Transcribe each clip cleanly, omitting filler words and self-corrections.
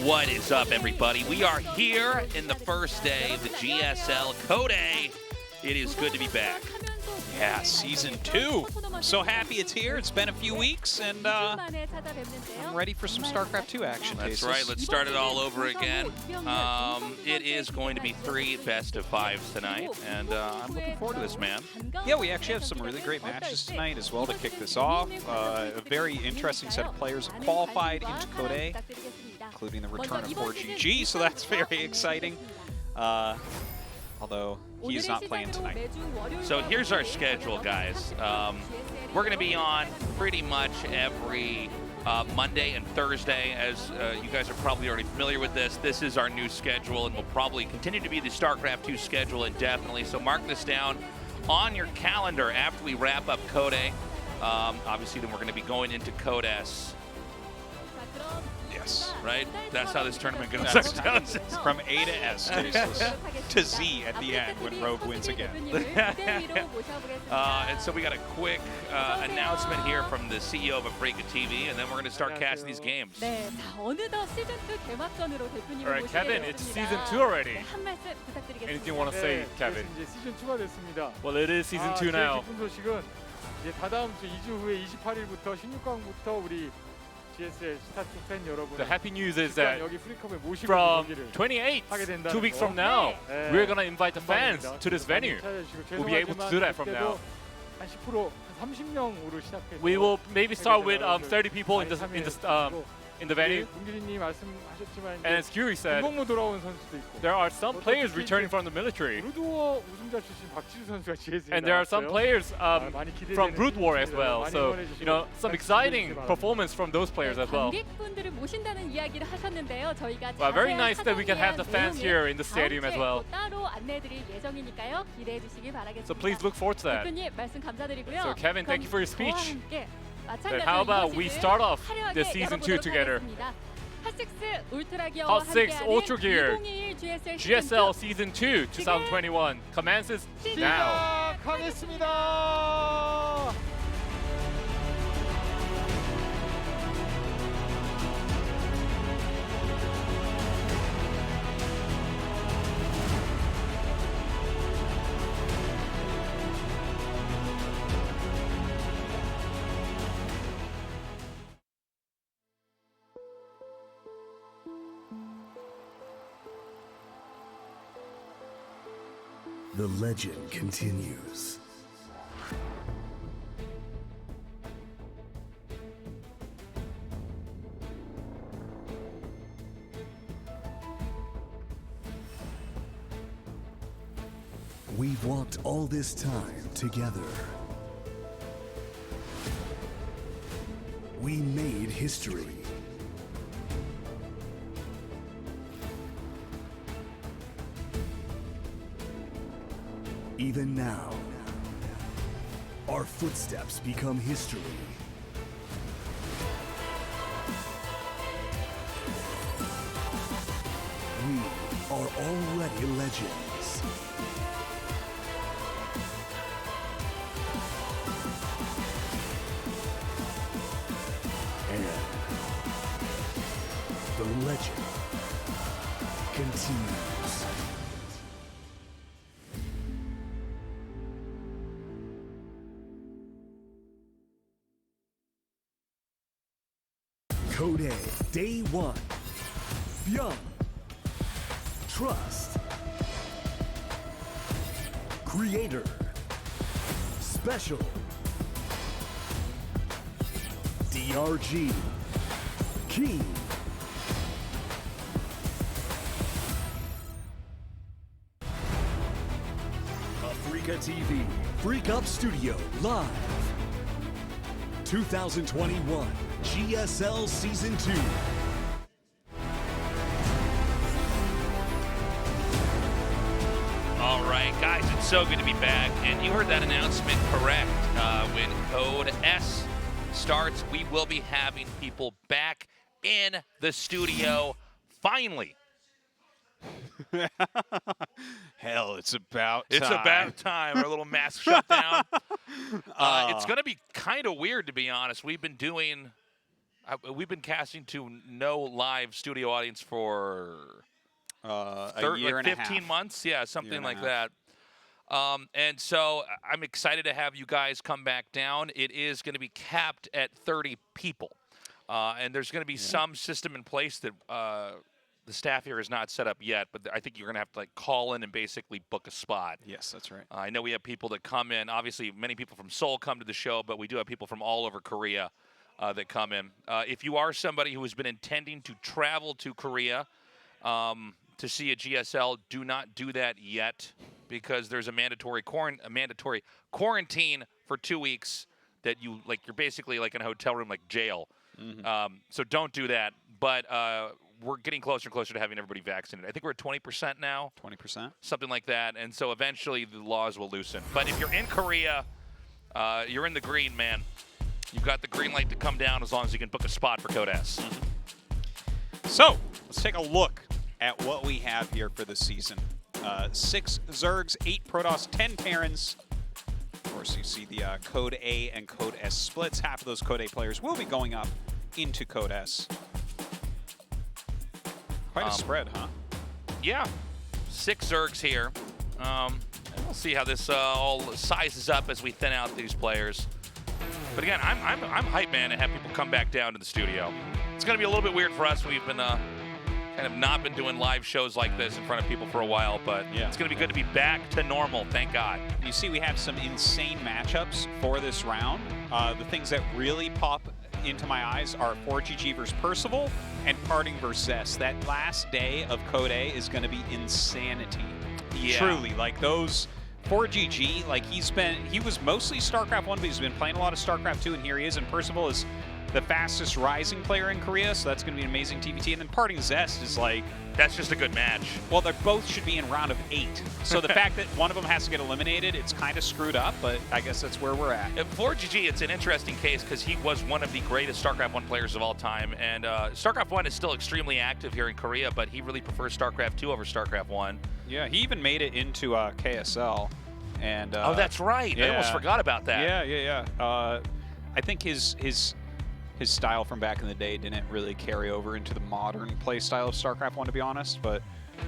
What is up, everybody? We are here in the first day of the GSL Code A. It is good to be back. Yeah, Season 2. I'm so happy it's here. It's been a few weeks, and I'm ready for some StarCraft 2 action. That's right. Let's start it all over again. It is going to be 3 best-of-5s tonight, and I'm looking forward to this, man. Yeah, we actually have some really great matches tonight as well to kick this off. A very interesting set of players have qualified into Code A, including the return of 4GG, so that's very exciting. Although he's not playing tonight. So here's our schedule, guys. We're going to be on pretty much every Monday and Thursday. As you guys are probably already familiar with this, this is our new schedule, and will probably continue to be the StarCraft 2 schedule indefinitely. So mark this down on your calendar after we wrap up Code A. Obviously, then we're going to be going into Code S. Yes. Right? That's how this tournament goes. From A to S to Z at the end when Rogue wins again. And so we got a quick announcement here from the CEO of Africa TV, and then we're going to start casting these games. All right, Kevin, it's Season 2 already. Anything you want to say, Kevin? Well, it is Season 2 now. The happy news is that from 28th, 2 weeks from now, we're going to invite the fans to this venue. We'll be able to do that from now. We will maybe start with 30 people in the venue. And as Curie said, there are some players returning from the military. And there are some players from Brood War as well. So, you know, some exciting performance from those players as well. Well, very nice that we can have the fans here in the stadium as well. So please look forward to that. So Kevin, thank you for your speech. Then how about we start off the Season 2 together? Hot 6 Ultra Gear GSL Season 2 2021 commences now. The legend continues. We've walked all this time together. We made history. Even now, our footsteps become history. We are already legends. And the legend continues. Code A, Day 1, ByuN, Trust, Creator, Special, DRG, King. Africa TV, Freak Up Studio, live. 2021 GSL Season 2. All right, guys, it's so good to be back. And you heard that announcement correct. When Code S starts, we will be having people back in the studio, finally. Hell, it's about time. It's about time. Our little mask shutdown. It's going to be kind of weird, to be honest. We've been doing We've been casting to no live studio audience for a year and 15 a half. months. Yeah, something like that. And so I'm excited to have you guys come back down. It is going to be capped at 30 people. And there's going to be some system in place that the staff here is not set up yet, but I think you're going to have to like call in and basically book a spot. Yes, that's right. I know we have people that come in. Obviously, many people from Seoul come to the show, but we do have people from all over Korea that come in. If you are somebody who has been intending to travel to Korea to see a GSL, do not do that yet because there's a mandatory quarantine for 2 weeks that you're basically like in a hotel room, like jail. So don't do that. But we're getting closer and closer to having everybody vaccinated. I think we're at 20% now. 20%? Something like that. And so eventually the laws will loosen. But if you're in Korea, you're in the green, man. You've got the green light to come down as long as you can book a spot for Code S. So let's take a look at what we have here for the season. 6 Zergs, 8 Protoss, 10 Terrans. Of course, you see the Code A and Code S splits. Half of those Code A players will be going up into Code S. Quite a spread, huh? Yeah. 6 Zergs here. And we'll see how this all sizes up as we thin out these players. But again, I'm hyped, man, to have people come back down to the studio. It's going to be a little bit weird for us. We've been kind of not been doing live shows like this in front of people for a while, but it's going to be good to be back to normal, thank God. You see we have some insane matchups for this round. The things that really pop into my eyes are 4GG versus Percival and Parting versus Zest. That last day of Code A is going to be insanity. Yeah. Truly, like those 4GG, like he was mostly StarCraft 1, but he's been playing a lot of StarCraft 2, and here he is, and Percival is the fastest rising player in Korea, so that's going to be an amazing TVT. And then Parting Zest is like... That's just a good match. Well, they both should be in round of 8. So the fact that one of them has to get eliminated, it's kind of screwed up, but I guess that's where we're at. At 4GG, it's an interesting case because he was one of the greatest StarCraft 1 players of all time. And StarCraft 1 is still extremely active here in Korea, but he really prefers StarCraft 2 over StarCraft 1. Yeah, he even made it into KSL. And oh, that's right. Yeah. I almost forgot about that. Yeah. I think his style from back in the day didn't really carry over into the modern play style of StarCraft 1, to be honest. But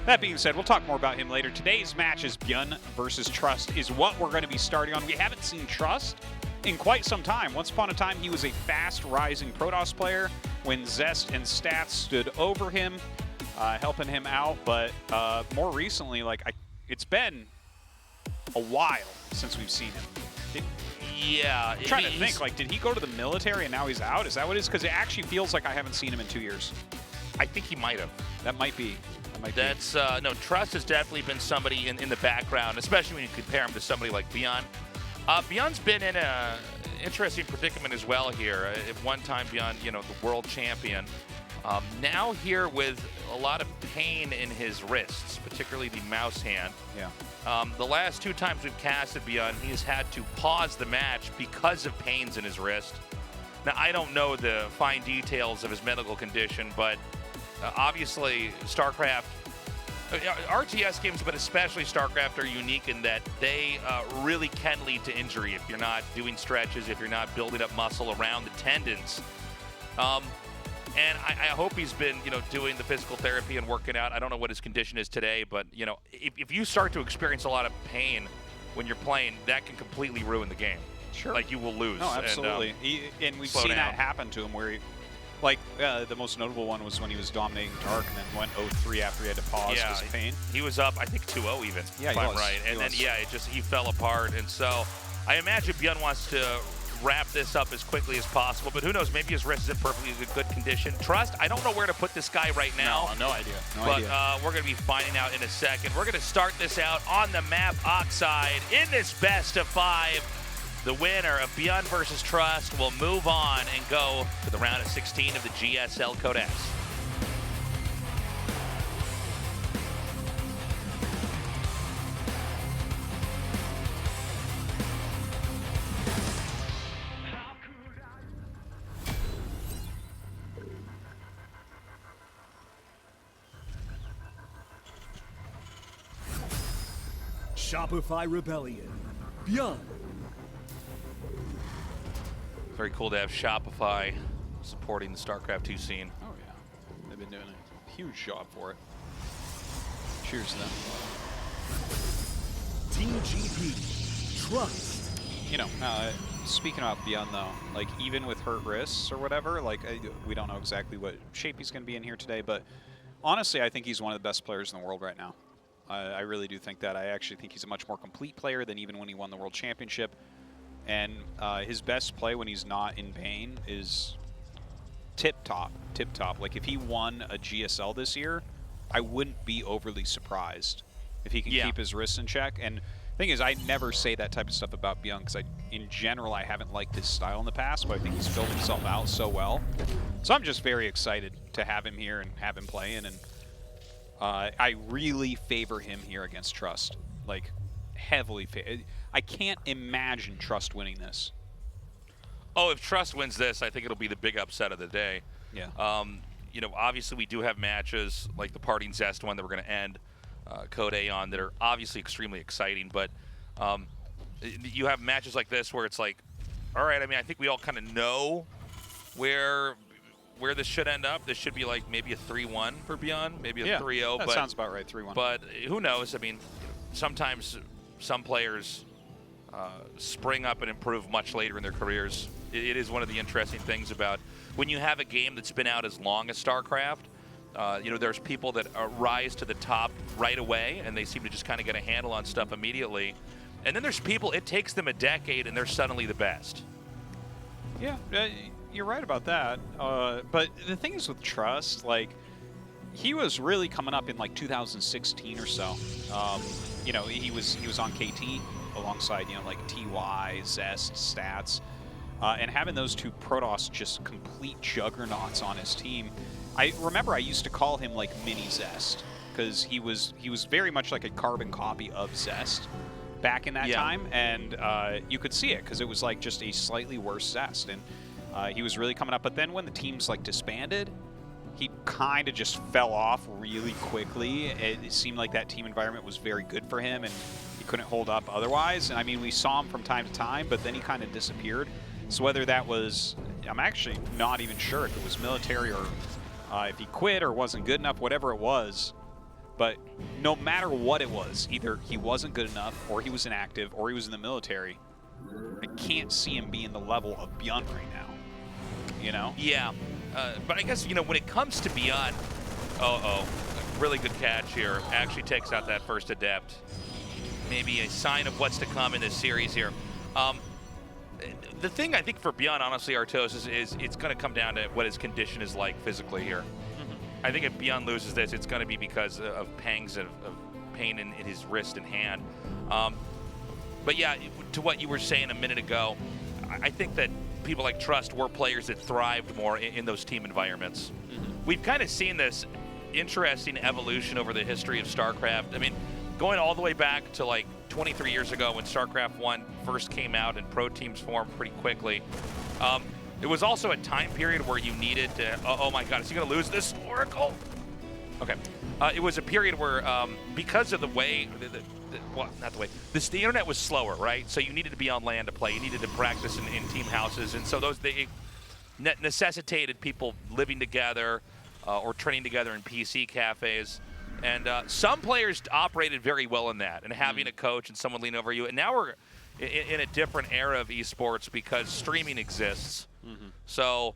that being said, we'll talk more about him later. Today's match is ByuN versus Trust is what we're going to be starting on. We haven't seen Trust in quite some time. Once upon a time, he was a fast rising Protoss player when Zest and Stats stood over him, helping him out. But more recently, it's been a while since we've seen him. Yeah. I'm trying to think, did he go to the military and now he's out? Is that what it is? Because it actually feels like I haven't seen him in 2 years. I think he might have. That might be. No, Trust has definitely been somebody in the background, especially when you compare him to somebody like ByuN. ByuN's been in an interesting predicament as well here. At one time, ByuN, the world champion. Now here with a lot of pain in his wrists, particularly the mouse hand. Yeah. The last 2 times we've casted ByuN, he's had to pause the match because of pains in his wrist. Now, I don't know the fine details of his medical condition, but obviously StarCraft, RTS games, but especially StarCraft, are unique in that they really can lead to injury if you're not doing stretches, if you're not building up muscle around the tendons. And I hope he's been, doing the physical therapy and working out. I don't know what his condition is today, but, if you start to experience a lot of pain when you're playing, that can completely ruin the game. Sure. Like, you will lose. No, absolutely. And we've seen that happen to him where the most notable one was when he was dominating Dark and then went 0-3 after he had to pause because of pain. He was up, I think, 2-0 even, if I'm right. And then, he fell apart. And so I imagine ByuN wants to wrap this up as quickly as possible, but who knows, maybe his wrist is in perfectly good condition. Trust, I don't know where to put this guy right now. No idea. But we're going to be finding out in a second. We're going to start this out on the map Oxide in this best of 5. The winner of ByuN versus Trust will move on and go to the round of 16 of the GSL Code S. Shopify Rebellion, ByuN. Very cool to have Shopify supporting the StarCraft 2 scene. Oh yeah, they've been doing a huge job for it. Cheers to them. Team GP, trust. You know, speaking about ByuN though, like even with hurt wrists or whatever, like we don't know exactly what shape he's going to be in here today, but honestly, I think he's one of the best players in the world right now. I really do think that. I actually think he's a much more complete player than even when he won the World Championship. And his best play when he's not in pain is tip-top, tip-top. Like if he won a GSL this year, I wouldn't be overly surprised if he can keep his wrists in check. And the thing is, I never say that type of stuff about ByuN because in general, I haven't liked his style in the past, but I think he's filled himself out so well. So I'm just very excited to have him here and have him playing. And I really favor him here against Trust, like heavily. I can't imagine Trust winning this. Oh, if Trust wins this, I think it'll be the big upset of the day. Yeah. You know, obviously we do have matches like the Parting Zest one that we're going to end Code A on that are obviously extremely exciting, but you have matches like this where it's like, all right, I mean, I think we all kind of know where this should end up. This should be like maybe a 3-1 for ByuN, maybe a 3-0. That sounds about right, 3-1. But who knows? I mean, sometimes some players spring up and improve much later in their careers. It is one of the interesting things about when you have a game that's been out as long as StarCraft. You know, there's people that rise to the top right away, and they seem to just kind of get a handle on stuff immediately. And then there's people, it takes them a decade, and they're suddenly the best. Yeah, you're right about that. But the thing is with Trust, like, he was really coming up in like 2016 or so. You know, he was on KT alongside, you know, like TY, Zest, Stats, and having those two Protoss just complete juggernauts on his team. I remember I used to call him like Mini Zest because he was very much like a carbon copy of Zest back in that time, and you could see it because it was like just a slightly worse Zest, and he was really coming up. But then when the teams like disbanded, he kind of just fell off really quickly. It seemed like that team environment was very good for him, and he couldn't hold up otherwise. And I mean, we saw him from time to time, but then he kind of disappeared. So whether that was, I'm actually not even sure if it was military or if he quit or wasn't good enough, whatever it was. But no matter what it was, either he wasn't good enough, or he was inactive, or he was in the military. I can't see him being the level of ByuN right now. You know? Yeah. But I guess, you know, when it comes to ByuN, really good catch here. Actually takes out that first Adept. Maybe a sign of what's to come in this series here. The thing I think for ByuN, honestly, Artos, is it's going to come down to what his condition is like physically here. I think if ByuN loses this, it's going to be because of pangs of pain in his wrist and hand. But yeah, to what you were saying a minute ago, I think that people like Trust were players that thrived more in those team environments. We've kind of seen this interesting evolution over the history of StarCraft. I mean, going all the way back to like 23 years ago when StarCraft 1 first came out and pro teams formed pretty quickly. It was also a time period where you needed to, oh my God, is he gonna lose this Oracle? Okay. It was a period where, because of the way, well, not the way, the internet was slower, right? So you needed to be on LAN to play. You needed to practice in team houses. And so they necessitated people living together or training together in PC cafes. And some players operated very well in that and having a coach and someone lean over you. And now we're in a different era of esports because streaming exists. So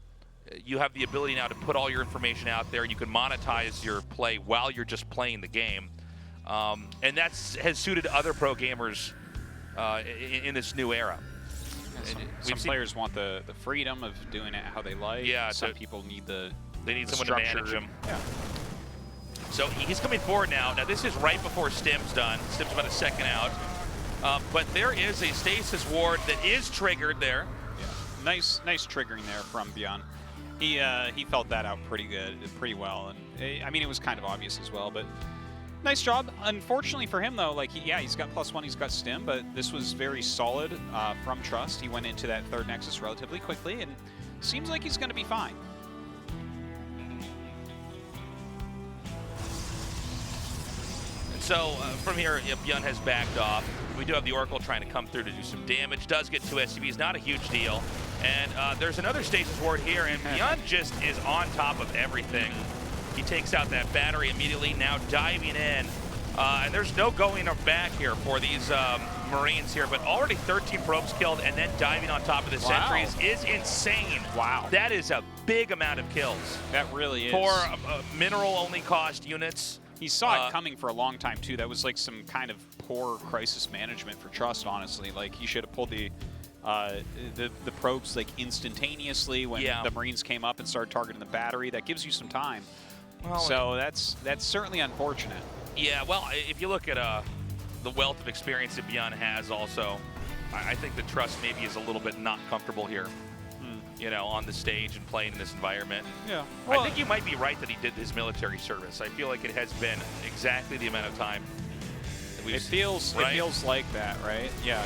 you have the ability now to put all your information out there. You can monetize your play while you're just playing the game. And that has suited other pro gamers in this new era. Some players want the freedom of doing it how they like. Yeah, some people need they need someone structure. to manage them. Yeah. So he's coming forward now. Now this is right before Stim's done. Stim's about a second out. But there is a stasis ward that is triggered there. Yeah. Nice triggering there from ByuN. He felt that out pretty well, and I mean it was kind of obvious as well, but nice job. Unfortunately for him though, like he's got +1, he's got Stim, but this was very solid from Trust. He went into that third Nexus relatively quickly, and seems like he's going to be fine. So from here, ByuN has backed off. We do have the Oracle trying to come through to do some damage. Does get 2 SCVs, not a huge deal. And there's another stasis ward here, and ByuN just is on top of everything. He takes out that battery immediately, now diving in. And there's no going back here for these Marines here, but already 13 probes killed and then diving on top of the sentries is insane. Wow. That is a big amount of kills. That really is. For mineral-only cost units. He saw it coming for a long time, too. That was like some kind of poor crisis management for Trust, honestly. Like, he should have pulled the probes like instantaneously when the Marines came up and started targeting the battery. That gives you some time. Well, so that's certainly unfortunate. Yeah, well, if you look at the wealth of experience that ByuN has also, I think the Trust maybe is a little bit not comfortable here, you know, on the stage and playing in this environment. Yeah. Well, I think you might be right that he did his military service. I feel like it has been exactly the amount of time. It feels like that, right? Yeah,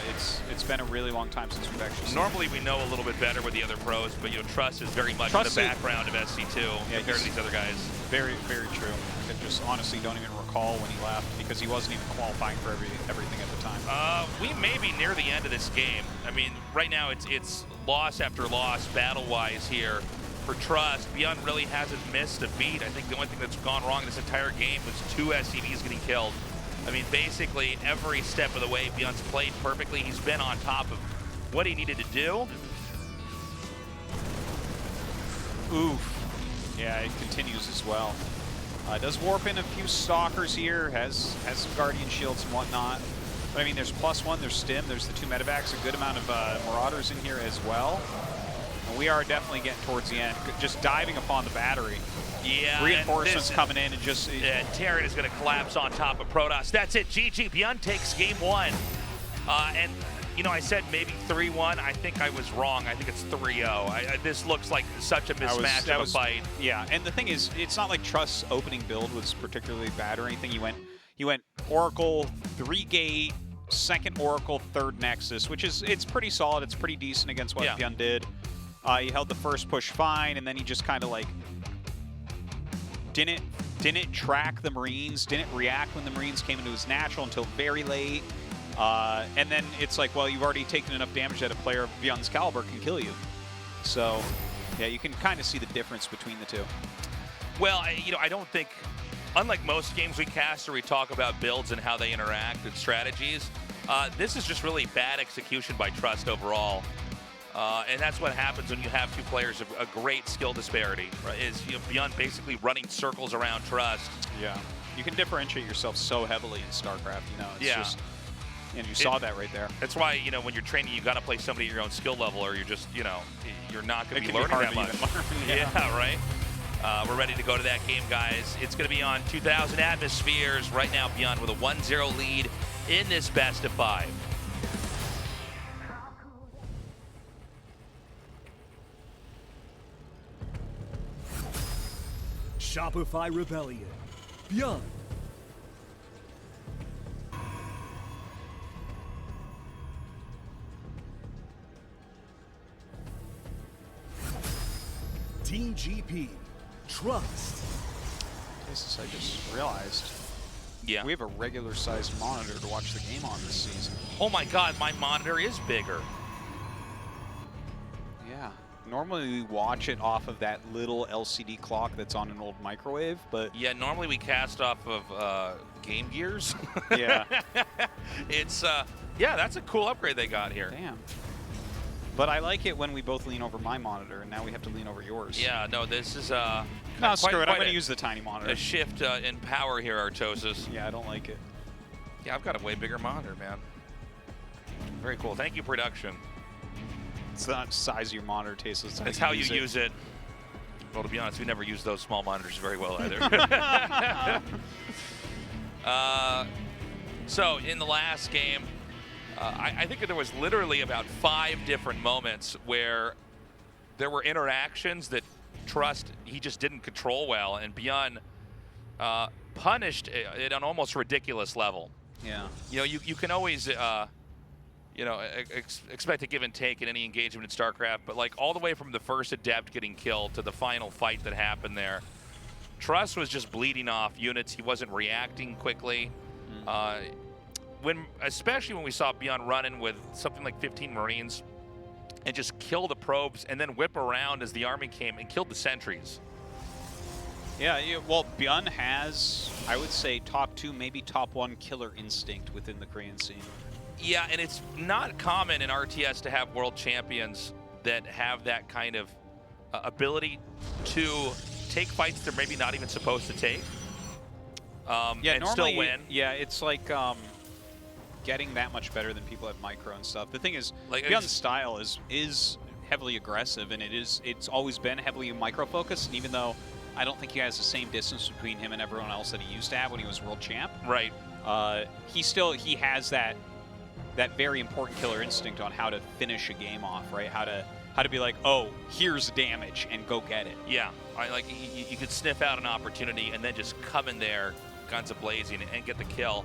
it's been a really long time since we've actually seen Normally we know a little bit better with the other pros, but you know, Trust is very much in the background of SC2 compared to these other guys. Very, very true. I just honestly don't even recall when he left because he wasn't even qualifying for everything at the time. We may be near the end of this game. I mean, right now it's loss after loss battle-wise here for Trust. ByuN really hasn't missed a beat. I think the only thing that's gone wrong in this entire game was 2 SCVs getting killed. I mean, basically every step of the way, ByuN's played perfectly. He's been on top of what he needed to do. Oof. Yeah, it continues as well. Does warp in a few Stalkers here, has some Guardian Shields and whatnot. But I mean, there's +1, there's Stim, there's the 2 medevacs, a good amount of Marauders in here as well. And we are definitely getting towards the end, just diving upon the battery. Yeah, reinforcements coming in and just... Terran is going to collapse on top of Protoss. That's it, GG. ByuN takes game 1. And, you know, I said maybe 3-1. I think I was wrong. I think it's 3-0. This looks like such a mismatch of a fight. Yeah, and the thing is, it's not like Trust's opening build was particularly bad or anything. He went Oracle, 3-gate, 2nd Oracle, 3rd Nexus, which is, it's pretty solid. It's pretty decent against what ByuN did. He held the first push fine, and then he just kind of like didn't track the Marines, didn't react when the Marines came into his natural until very late. And then it's like, well, you've already taken enough damage that a player of ByuN's caliber can kill you. So, yeah, you can kind of see the difference between the two. Well, you know, I don't think, unlike most games we cast where we talk about builds and how they interact and strategies, this is just really bad execution by Trust overall. And that's what happens when you have 2 players of a great skill disparity, right? Is, you know, ByuN basically running circles around Trust. Yeah, you can differentiate yourself so heavily in StarCraft, you know. It's just, and you saw that right there. That's why, you know, when you're training, you got to play somebody at your own skill level, or you're just, you know, you're not going to be learning that much. Yeah, right. We're ready to go to that game, guys. It's going to be on 2,000 Atmospheres. Right now, ByuN with a 1-0 lead in this best of 5. Shopify Rebellion. ByuN. Team GP. Trust. This is, I just realized. Yeah. We have a regular sized monitor to watch the game on this season. Oh my God, my monitor is bigger. Yeah. Normally we watch it off of that little LCD clock that's on an old microwave, but... Yeah, normally we cast off of Game Gears. Yeah. It's, yeah, that's a cool upgrade they got here. Damn. But I like it when we both lean over my monitor, and now we have to lean over yours. Yeah, no, this is, no, screw it. I'm going to use the tiny monitor. A shift in power here, Artosis. Yeah, I don't like it. Yeah, I've got a way bigger monitor, man. Very cool. Thank you, production. It's not size of your monitor, Taste. It's how you use it. Well, to be honest, we never use those small monitors very well either. So, in the last game, I think that there was literally about 5 different moments where there were interactions that Trust, he just didn't control well, and ByuN punished it on almost ridiculous level. Yeah. You know, you can always... you know, expect a give and take in any engagement in StarCraft, but like all the way from the first Adept getting killed to the final fight that happened there, Trust was just bleeding off units. He wasn't reacting quickly. Especially when we saw ByuN running with something like 15 Marines, and just kill the probes and then whip around as the army came and killed the sentries. Yeah, well, ByuN has, I would say, top 2, maybe top 1 killer instinct within the Korean scene. Yeah, and it's not common in RTS to have world champions that have that kind of ability to take fights they're maybe not even supposed to take, yeah, and normally, still win. Yeah, it's like getting that much better than people at micro and stuff. The thing is, Like, ByuN's style is heavily aggressive, and it's always been heavily micro focused. And even though I don't think he has the same distance between him and everyone else that he used to have when he was world champ, Right. he has that very important killer instinct on how to finish a game off, right? How to be like, oh, here's damage and go get it. Yeah, like you could sniff out an opportunity and then just come in there, guns a-blazing, and get the kill.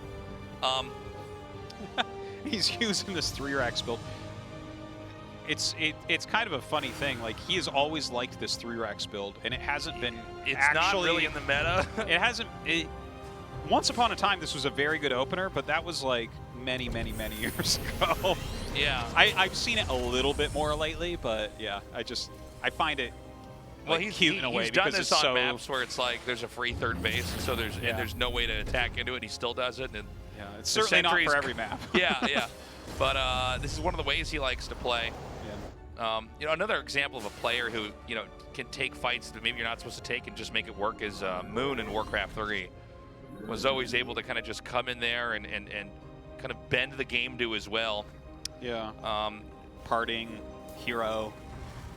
He's using this 3-rack build. It's kind of a funny thing. Like, he has always liked this 3-rack build, and it hasn't been. It's actually, not really in the meta. It hasn't. Once upon a time, this was a very good opener, but that was like many years ago. Yeah. I've seen it a little bit more lately, but yeah, I find it like, cute in a way he's done because this it's on so maps where it's like there's a free third base, and so there's no way to attack into it. And he still does it. And yeah, it's certainly not for every map. yeah. But this is one of the ways he likes to play. Yeah. You know, another example of a player who can take fights that maybe you're not supposed to take and just make it work is Moon in Warcraft 3. Was always able to kind of just come in there and kind of bend the game to as well. Yeah. Parting, Hero.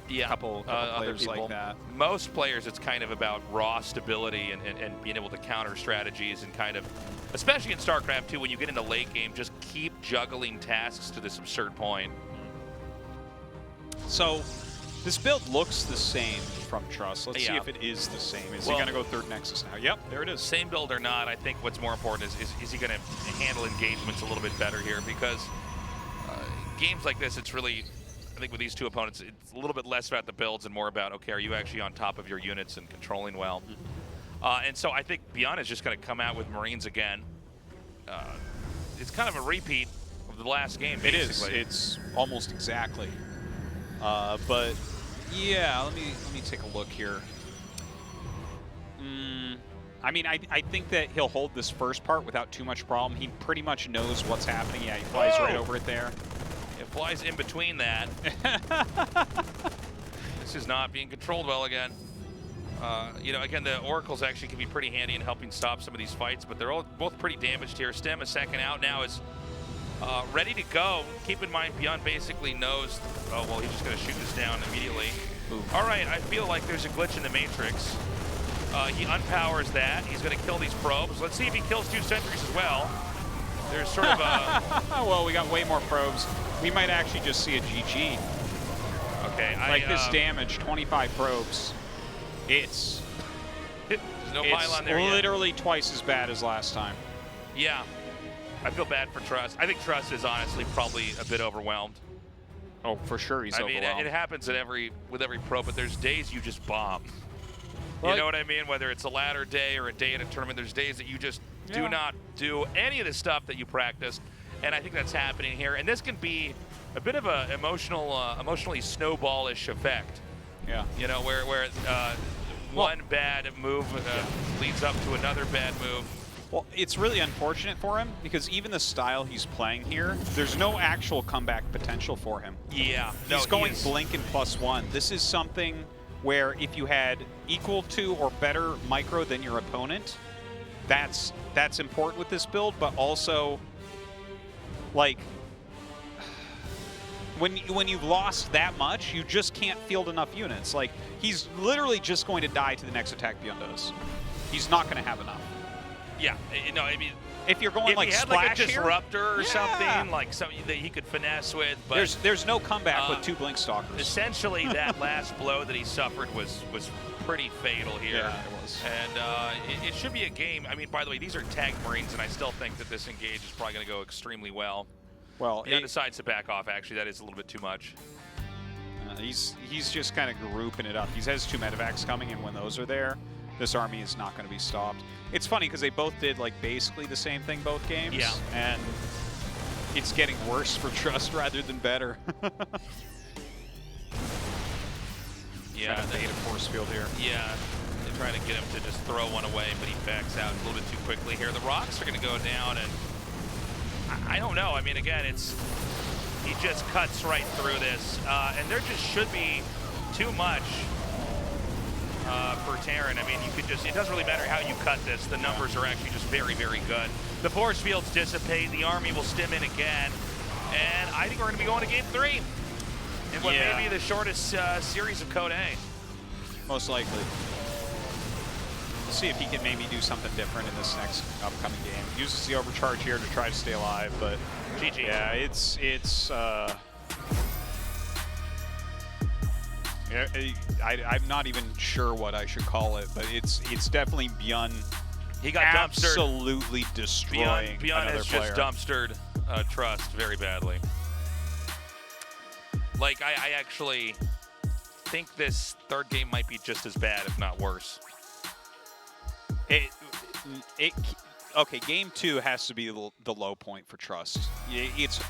Yeah, couple other players people. like that. Most players, it's kind of about raw stability and being able to counter strategies and kind of, especially in StarCraft 2, when you get into late game, just keep juggling tasks to this absurd point. So, this build looks the same from Trust. Let's see Yeah. if it is the same. Is Well, he going to go third Nexus now? Yep, there it is. Same build or not, I think what's more important is he going to handle engagements a little bit better here, because games like this, it's really, I think with these two opponents, it's a little bit less about the builds and more about, okay, are you actually on top of your units and controlling well? And so I think ByuN is just going to come out with Marines again. It's kind of a repeat of the last game, basically. It is. It's almost exactly. But yeah, let me take a look here. I mean, I think that he'll hold this first part without too much problem. He pretty much knows what's happening. Yeah, he flies right over it there. It flies in between that. This is not being controlled well again. You know, again, the Oracles actually can be pretty handy in helping stop some of these fights, but they're all both pretty damaged here. Stem, a second out now, is ready to go. Keep in mind, ByuN basically knows, oh, well, he's just going to shoot this down immediately. Ooh. All right, I feel like there's a glitch in the Matrix. He unpowers that. He's going to kill these probes. Let's see if he kills 2 sentries as well. There's sort of a... Well, we got way more probes. We might actually just see a GG. Okay, like this damage, 25 probes. It's there's no pylon there yet. literally twice as bad as last time. Yeah, I feel bad for Trust. I think Trust is honestly probably a bit overwhelmed. Oh, for sure he's overwhelmed. I mean, it happens with every pro, but there's days you just bomb. Well, you know what I mean? Whether it's a ladder day or a day in a tournament, there's days that you just do not do any of the stuff that you practiced, and I think that's happening here. And this can be a bit of a emotionally snowballish effect. Yeah. You know, where one bad move leads up to another bad move. Well, it's really unfortunate for him because even the style he's playing here, there's no actual comeback potential for him. Yeah. He's going blink and +1. This is something where if you had equal to or better micro than your opponent, that's important with this build, but also, like, when you've lost that much, you just can't field enough units. Like, he's literally just going to die to the next attack ByuN does. He's not going to have enough. Yeah, no, I mean, if you're going like he had splash like a disruptor here, or something, like something that he could finesse with, but there's no comeback with 2 blink stalkers. Essentially, that last blow that he suffered was pretty fatal here. Yeah, it was. And it should be a game. I mean, by the way, these are tagged Marines, and I still think that this engage is probably going to go extremely well. Well, ByuN decides to back off. Actually, that is a little bit too much. He's just kind of grouping it up. He has 2 medevacs coming, and when those are there, this army is not going to be stopped. It's funny because they both did like basically the same thing both games. Yeah. And it's getting worse for Trust rather than better. Yeah. Trying to bait a force field here. Yeah. They're trying to get him to just throw one away, but he backs out a little bit too quickly here. The rocks are going to go down, and I don't know. I mean, again, he just cuts right through this, and there just should be too much for Terran. I mean, it doesn't really matter how you cut this. The numbers are actually just very, very good. The force fields dissipate. The Army will stim in again, and I think we're going to be going to game 3 in what may be the shortest series of Code A. Most likely. We'll see if he can maybe do something different in this next upcoming game. Uses the overcharge here to try to stay alive, but GG. yeah, I'm not even sure what I should call it, but it's definitely ByuN. He got dumpstered. Absolutely destroying ByuN another has player. just dumpstered Trust very badly. Like, I actually think this third game might be just as bad, if not worse. Okay, game 2 has to be the low point for Trust. It's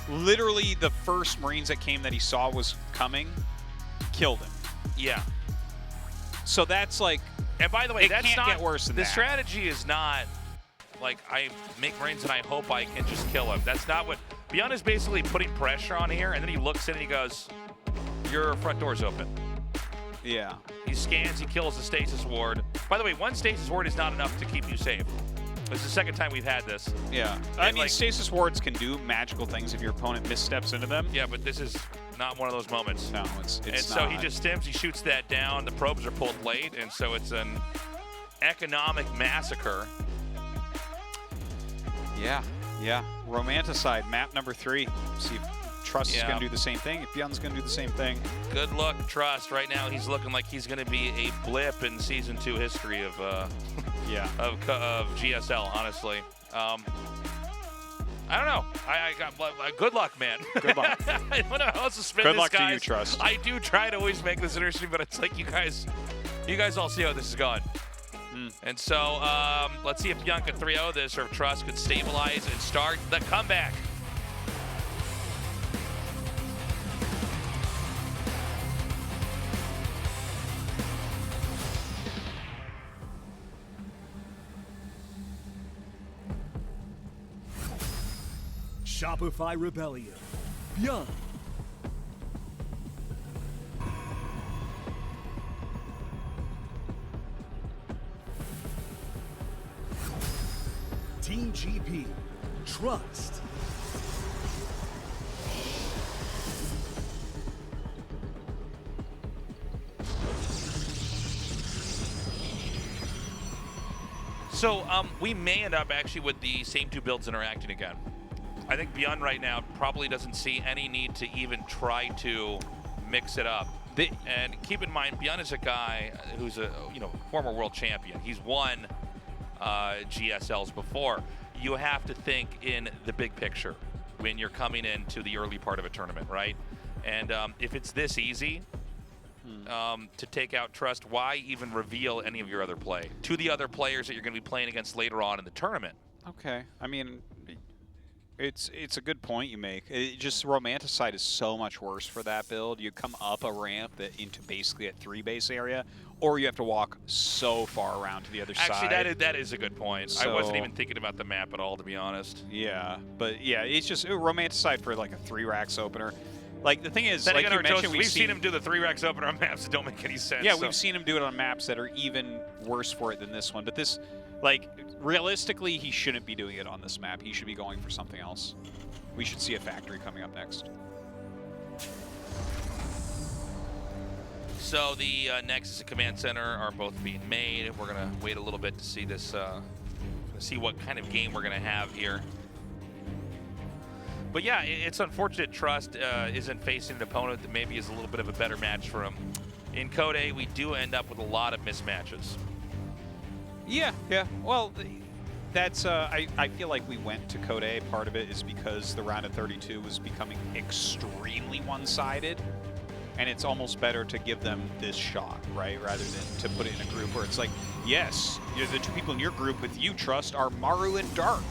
literally the first Marines that came that he saw was coming, killed him. Yeah. So that's like, and by the way, that's can't not get worse than the that. strategy is not like I make Marines and I hope I can just kill him. That's not what ByuN is basically putting pressure on here, and then he looks in and he goes, "Your front door's open." Yeah. He scans, he kills the stasis ward. By the way, one stasis ward is not enough to keep you safe. This is the second time we've had this. Yeah. I mean, stasis wards can do magical things if your opponent missteps into them. Yeah, but this is not one of those moments. No, it's and not. so he just stims, he shoots that down, the probes are pulled late, and so it's an economic massacre. Yeah, yeah. Romanticide, map number 3. See if Trust is going to do the same thing, if ByuN's going to do the same thing. Good luck, Trust. Right now, he's looking like he's going to be a blip in Season 2 history of of GSL, honestly. I don't know. I got good luck, man. Good luck. I don't know how else to spin Good this, luck guys. to you, Trust. I do try to always make this interesting, but it's like you guys all see how this is going. And so let's see if ByuN could 3-0 this, or if Trust could stabilize and start the comeback. Shopify Rebellion. ByuN. Team GP. Trust. So we may end up actually with the same 2 builds interacting again. I think ByuN right now probably doesn't see any need to even try to mix it up. And keep in mind, ByuN is a guy who's a former world champion. He's won GSLs before. You have to think in the big picture when you're coming into the early part of a tournament, right? And if it's this easy to take out Trust, why even reveal any of your other play to the other players that you're going to be playing against later on in the tournament? Okay, I mean, it's a good point you make. Just Romanticide is so much worse for that build. You come up a ramp into basically a 3 base area, or you have to walk so far around to the other side. Actually, that is a good point. So, I wasn't even thinking about the map at all, to be honest. Yeah, but yeah, it's just Romanticide for like a 3 racks opener. Like the thing is, like you mentioned, we've seen him do the 3 racks opener on maps that don't make any sense. Yeah, we've seen him do it on maps that are even worse for it than this one. But this, like, realistically, he shouldn't be doing it on this map. He should be going for something else. We should see a factory coming up next. So the Nexus and Command Center are both being made. We're gonna wait a little bit to see this, see what kind of game we're gonna have here. But yeah, it's unfortunate Trust isn't facing an opponent that maybe is a little bit of a better match for him. In Code A, we do end up with a lot of mismatches. Yeah, yeah. Well, that's I feel like we went to Code A. Part of it is because the round of 32 was becoming extremely one-sided, and it's almost better to give them this shot, right, rather than to put it in a group where it's like, yes, the 2 people in your group with you, Trust, are Maru and Dark.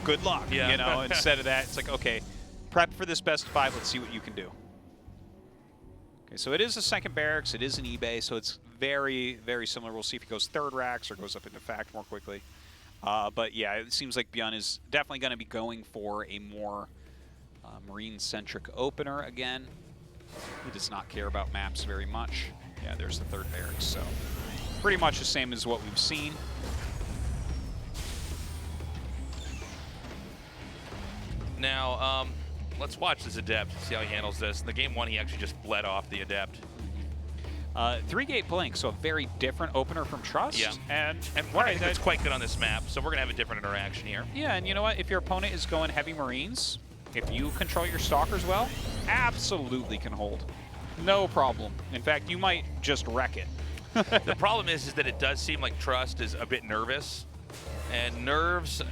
Good luck, yeah. You know. Instead of that, it's like, okay, prep for this best 5. Let's see what you can do. Okay, so it is a second barracks. It is an eBay, so it's very, very similar. We'll see if he goes third racks or goes up into fact more quickly. But yeah, it seems like ByuN is definitely going to be going for a more Marine-centric opener again. He does not care about maps very much. Yeah, there's the third barracks, so pretty much the same as what we've seen. Now, let's watch this Adept, see how he handles this. In the game one, he actually just bled off the Adept. 3-gate blink, so a very different opener from Trust. Yeah, and I think it's quite good on this map, so we're going to have a different interaction here. Yeah, and you know what? If your opponent is going heavy Marines, if you control your Stalkers well, absolutely can hold. No problem. In fact, you might just wreck it. The problem is that it does seem like Trust is a bit nervous. And nerves,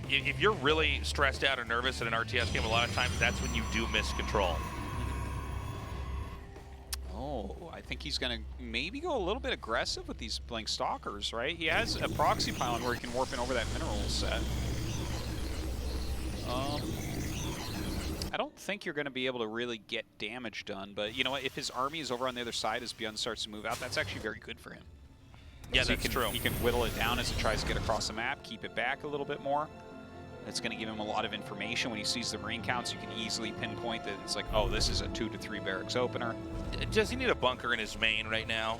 if you're really stressed out or nervous in an RTS game, a lot of times that's when you do miss control. Oh, I think he's going to maybe go a little bit aggressive with these Blink Stalkers, right? He has a proxy pylon where he can warp in over that mineral set. I don't think you're going to be able to really get damage done, but you know what? If his army is over on the other side as ByuN starts to move out, that's actually very good for him. Yeah, that's true. He can whittle it down as it tries to get across the map, keep it back a little bit more. It's going to give him a lot of information. When he sees the Marine counts, you can easily pinpoint that it's like, oh, this is a 2 to 3 barracks opener. Does he need a bunker in his main right now?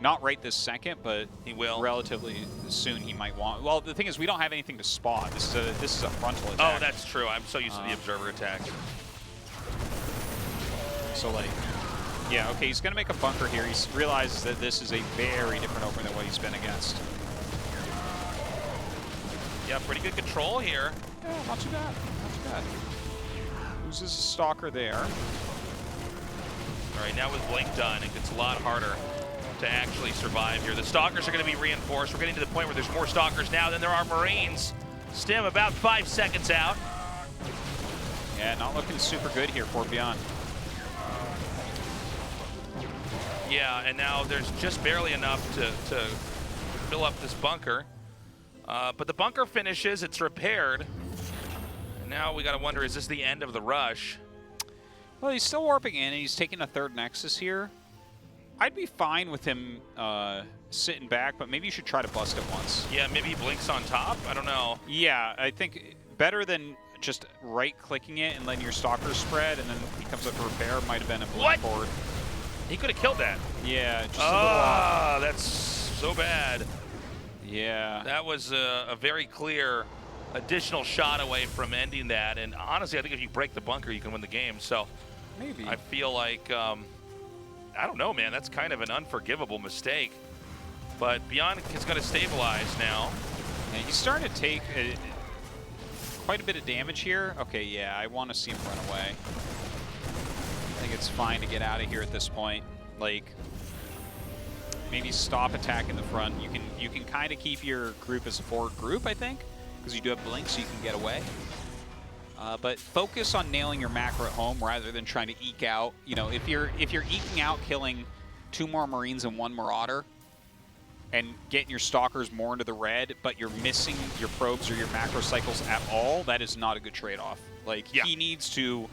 Not right this second, but he will. Relatively soon he might want. Well, the thing is, we don't have anything to spot. This is a frontal attack. Oh, that's true. I'm so used to the observer attack. So like, yeah, okay, he's gonna make a bunker here. He realizes that this is a very different opener than what he's been against. Yeah, pretty good control here. Yeah, not too bad. Not too bad. Loses a Stalker there. All right, now with Blink done, it gets a lot harder to actually survive here. The Stalkers are going to be reinforced. We're getting to the point where there's more Stalkers now than there are Marines. Stim about 5 seconds out. Yeah, not looking super good here for ByuN. Yeah, and now there's just barely enough to fill up this bunker. But the bunker finishes, it's repaired. And now we got to wonder, is this the end of the rush? Well, he's still warping in, and he's taking a third Nexus here. I'd be fine with him sitting back, but maybe you should try to bust it once. Yeah, maybe he blinks on top? I don't know. Yeah, I think better than just right-clicking it and letting your Stalkers spread, and then he comes up for repair, might have been a blink forward. He could have killed that. Yeah, just a little off. That's so bad. Yeah. That was a very clear additional shot away from ending that. And honestly, I think if you break the bunker, you can win the game. So maybe. I feel like, I don't know, man. That's kind of an unforgivable mistake. But ByuN is going to stabilize now. And he's starting to take quite a bit of damage here. Okay, yeah, I want to see him run away. I think it's fine to get out of here at this point. Like, maybe stop attacking the front. You can kind of keep your group as a forward group, I think, because you do have blink, so you can get away. But focus on nailing your macro at home rather than trying to eke out. You know, if you're eking out killing 2 more Marines and 1 Marauder, and getting your Stalkers more into the red, but you're missing your probes or your macro cycles at all, that is not a good trade-off. Like, yeah. He needs to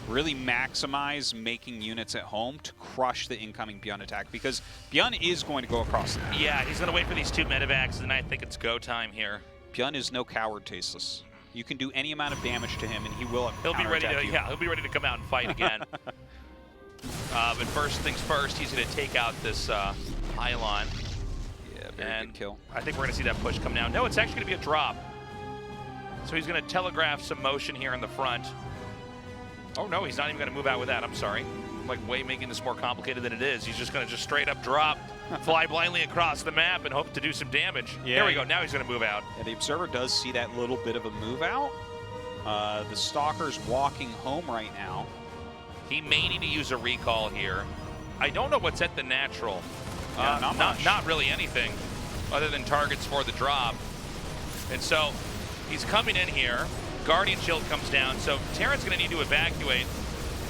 really maximize making units at home to crush the incoming ByuN attack, because ByuN is going to go across the map. Yeah, he's going to wait for these 2 medevacs, and I think it's go time here. ByuN is no coward, Tasteless. You can do any amount of damage to him, and he will he'll be ready to, yeah, he'll be ready to come out and fight again. But first things first, he's going to take out this pylon. Yeah, very good kill. I think we're going to see that push come down. No, it's actually going to be a drop. So he's going to telegraph some motion here in the front. Oh, no, he's not even going to move out with that. I'm sorry. I'm like way making this more complicated than it is. He's just going to just straight up drop, fly blindly across the map, and hope to do some damage. Yeah, there we go. Now he's going to move out. Yeah, the Observer does see that little bit of a move out. The Stalker's walking home right now. He may need to use a recall here. I don't know what's at the natural. Yeah, not really anything other than targets for the drop. And so he's coming in here. Guardian Shield comes down, so Terran's going to need to evacuate.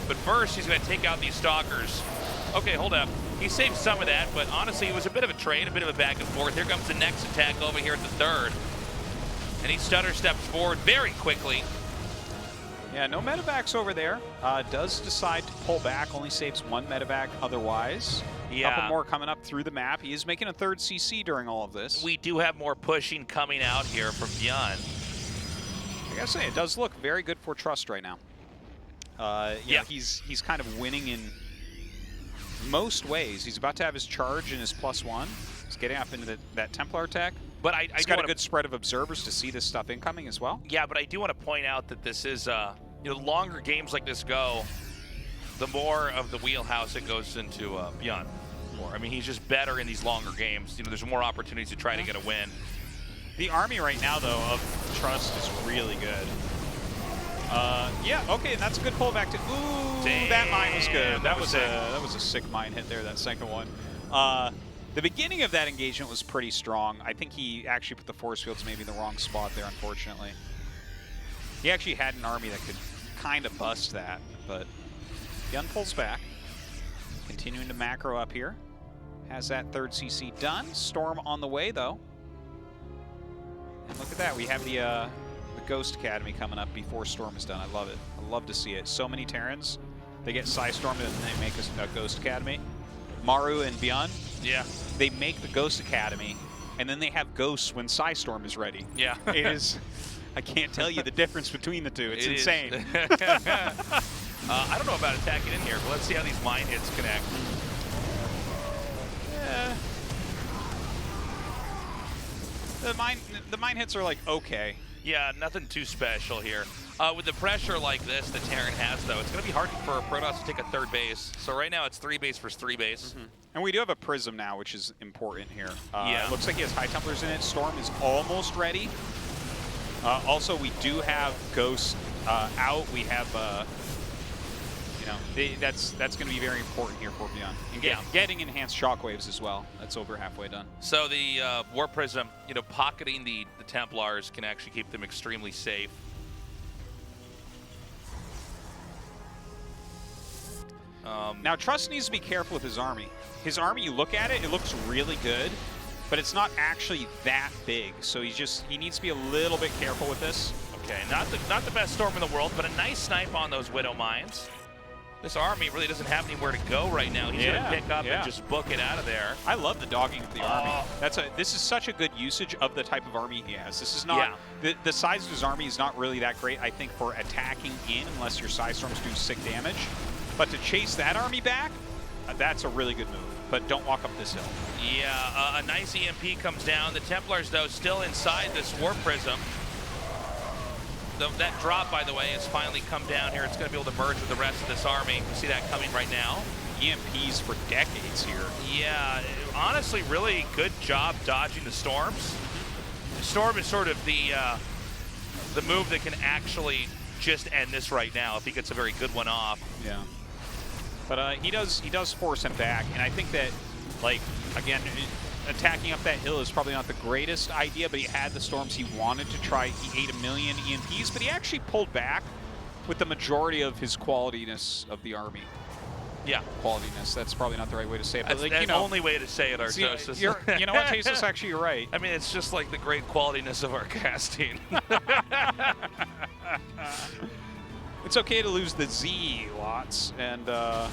But first, he's going to take out these Stalkers. Okay, hold up. He saved some of that, but honestly, it was a bit of a trade, a bit of a back and forth. Here comes the next attack over here at the 3rd. And he stutter steps forward very quickly. Yeah, no medevacs over there. Does decide to pull back, only saves 1 medevac otherwise. Yeah. A couple more coming up through the map. He is making a 3rd CC during all of this. We do have more pushing coming out here from ByuN. I gotta say, it does look very good for Trust right now. Yeah, he's kind of winning in most ways. He's about to have his charge and his +1. He's getting up into that Templar tech. But He's got a good spread of observers to see this stuff incoming as well. Yeah, but I do want to point out that this is, you know, longer games like this go, the more of the wheelhouse it goes into ByuN. I mean, he's just better in these longer games. You know, there's more opportunities to try to get a win. The army right now, though, of Trust is really good. Yeah, okay, and that's a good pullback to. Ooh, Damn, that mine was good. that was that was a sick mine hit there. That second one. The beginning of that engagement was pretty strong. I think he actually put the force fields maybe in the wrong spot there, unfortunately. He actually had an army that could kind of bust that, but ByuN pulls back. Continuing to macro up here. Has that 3rd CC done. Storm on the way, though. And look at that. We have the Ghost Academy coming up before Storm is done. I love it. I love to see it. So many Terrans. They get Psystormed and then they make a Ghost Academy. Maru and ByuN. Yeah. They make the Ghost Academy, and then they have Ghosts when Psystorm is ready. Yeah. It is. I can't tell you the difference between the two. It's insane. I don't know about attacking in here, but let's see how these mine hits connect. Yeah. The mine hits are like okay. Yeah, nothing too special here. With the pressure like this that Terran has, though, it's going to be hard for Protoss to take a 3rd base. So right now it's 3 base versus 3 base. And we do have a Prism now, which is important here. Yeah. It looks like he has High Templars in it. Storm is almost ready. Also, we do have Ghost out. We have, you know, that's going to be very important here for ByuN. And getting enhanced shockwaves as well. That's over halfway done. So the War Prism, you know, pocketing the Templars can actually keep them extremely safe. Now, Trust needs to be careful with his army. His army, you look at it, it looks really good, but it's not actually that big. So he needs to be a little bit careful with this. Okay, not the best Storm in the world, but a nice snipe on those Widow Mines. This army really doesn't have anywhere to go right now. He's going to pick up and just book it out of there. I love the dogging of the army. This is such a good usage of the type of army he has. This is not the size of his army is not really that great, I think, for attacking in unless your Psystorms do sick damage. But to chase that army back, that's a really good move. But don't walk up this hill. Yeah, a nice EMP comes down. The Templars, though, still inside this War Prism. That drop, by the way, has finally come down here. It's going to be able to merge with the rest of this army. You see that coming right now. EMPs for decades here. Yeah, honestly, really good job dodging the Storms. The Storm is sort of the move that can actually just end this right now if he gets a very good one off. Yeah. But he does force him back, and I think that, like, again, attacking up that hill is probably not the greatest idea, but he had the Storms he wanted to try. He ate 1 million EMPs, but he actually pulled back with the majority of his qualityness of the army. Yeah. Qualityness, that's probably not the right way to say it. But That's like, the only way to say it, Artosis. You know what, Tasus, actually you're right. I mean, it's just like the great qualityness of our casting. It's okay to lose the Z lots, and yeah,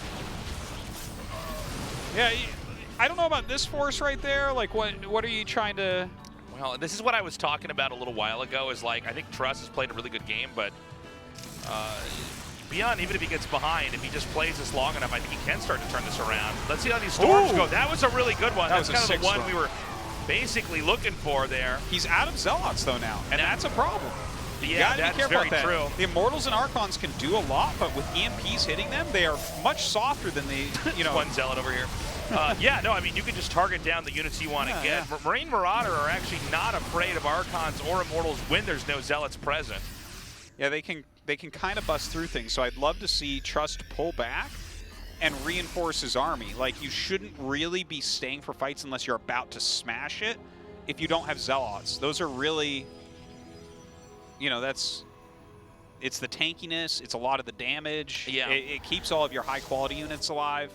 I don't know about this force right there. Like, what are you trying to? Well, this is what I was talking about a little while ago. Is like I think Trust has played a really good game, but ByuN, even if he gets behind, if he just plays this long enough, I think he can start to turn this around. Let's see how these Storms go. That was a really good one. That's kind of the one we were basically looking for there. He's out of Zealots though now, and that's a problem. You gotta be careful with that. True. The Immortals and Archons can do a lot, but with EMPs hitting them, they are much softer than the, you know. One Zealot over here. Yeah, no, I mean, you can just target down the units you want to get. Yeah. Marine Marauder are actually not afraid of Archons or Immortals when there's no Zealots present. Yeah, they can kind of bust through things, so I'd love to see Trust pull back and reinforce his army. Like, you shouldn't really be staying for fights unless you're about to smash it if you don't have Zealots. Those are really... You know, it's the tankiness, it's a lot of the damage. Yeah. It keeps all of your high-quality units alive.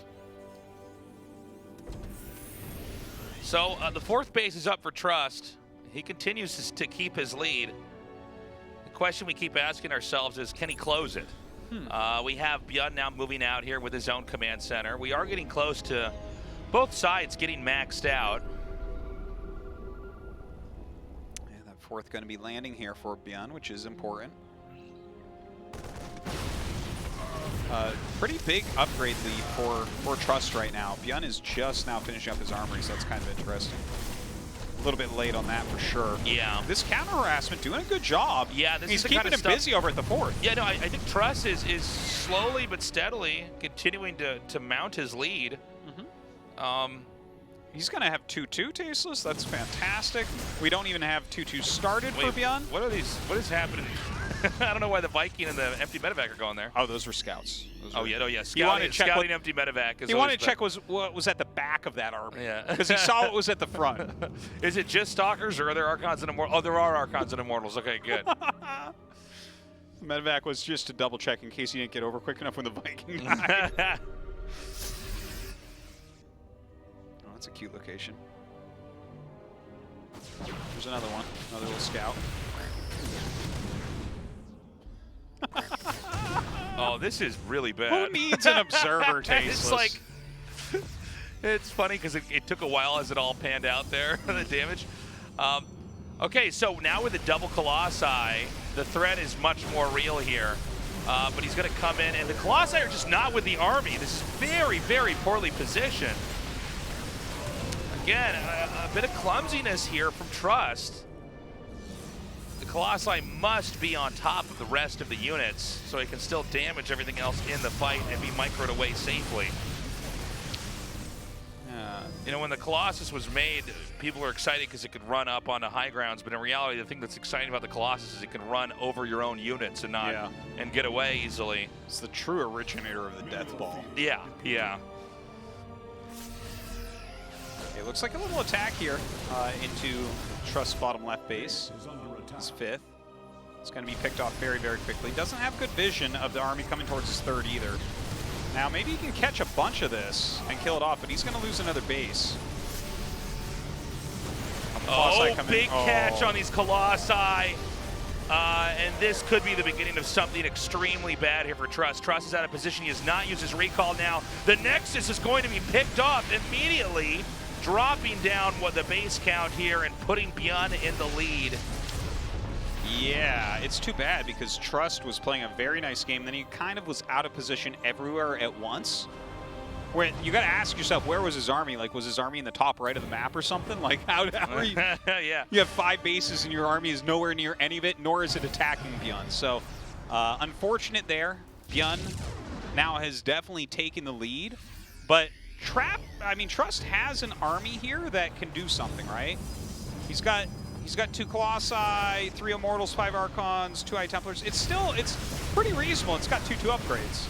So the 4th base is up for Trust. He continues to keep his lead. The question we keep asking ourselves is, can he close it? We have ByuN now moving out here with his own command center. We are getting close to both sides getting maxed out. Yeah, that fourth going to be landing here for ByuN, which is important. Pretty big upgrade lead for Trust right now. ByuN is just now finishing up his armory, so that's kind of interesting. A little bit late on that for sure. Yeah. This counter harassment doing a good job. Yeah, this He's is the keeping kind of him stuff busy over at the fourth. Yeah, no, I think Truss is slowly but steadily continuing to mount his lead. He's going to have 2-2 Tasteless. That's fantastic. We don't even have 2-2 started for ByuN. What are these? What is happening? I don't know why the Viking and the empty medevac are going there. Oh, those were scouts. Scouting empty medevac. He wanted to check what was at the back of that army. Yeah. Because he saw what was at the front. Is it just Stalkers, or are there Archons and Immortals? Oh, there are Archons and Immortals. Okay, good. Medevac was just to double check in case he didn't get over quick enough when the Viking died. Oh, that's a cute location. There's another one. Another little scout. Oh, this is really bad. Who needs an observer, Tasteless? It's like, it's funny because it took a while as it all panned out there, the damage. Okay, so now with the double Colossi, the threat is much more real here. But he's going to come in, and the Colossi are just not with the army. This is very, very poorly positioned. Again, a bit of clumsiness here from Trust. The Colossi must be on top of the rest of the units so he can still damage everything else in the fight and be microed away safely. You know, when the Colossus was made, people were excited because it could run up onto high grounds, but in reality, the thing that's exciting about the Colossus is it can run over your own units and not and get away easily. It's the true originator of the death ball. Yeah, yeah. It looks like a little attack here into Trust's bottom left base. His fifth. It's going to be picked off very, very quickly. Doesn't have good vision of the army coming towards his third either. Now, maybe he can catch a bunch of this and kill it off, but he's going to lose another base. Oh, big catch on these Colossi. And this could be the beginning of something extremely bad here for Trust. Trust is out of position. He has not used his recall now. The Nexus is going to be picked off immediately, dropping down the base count here and putting ByuN in the lead. Yeah, it's too bad because Trust was playing a very nice game. Then he kind of was out of position everywhere at once. Where you got to ask yourself, where was his army? Like, was his army in the top right of the map or something? Like, how are you? Yeah. You have 5 bases and your army is nowhere near any of it, nor is it attacking ByuN. So, unfortunate there. ByuN now has definitely taken the lead, but Trust has an army here that can do something, right? He's got 2 Colossi, 3 Immortals, 5 Archons, 2 High Templars. It's pretty reasonable. It's got 2 upgrades.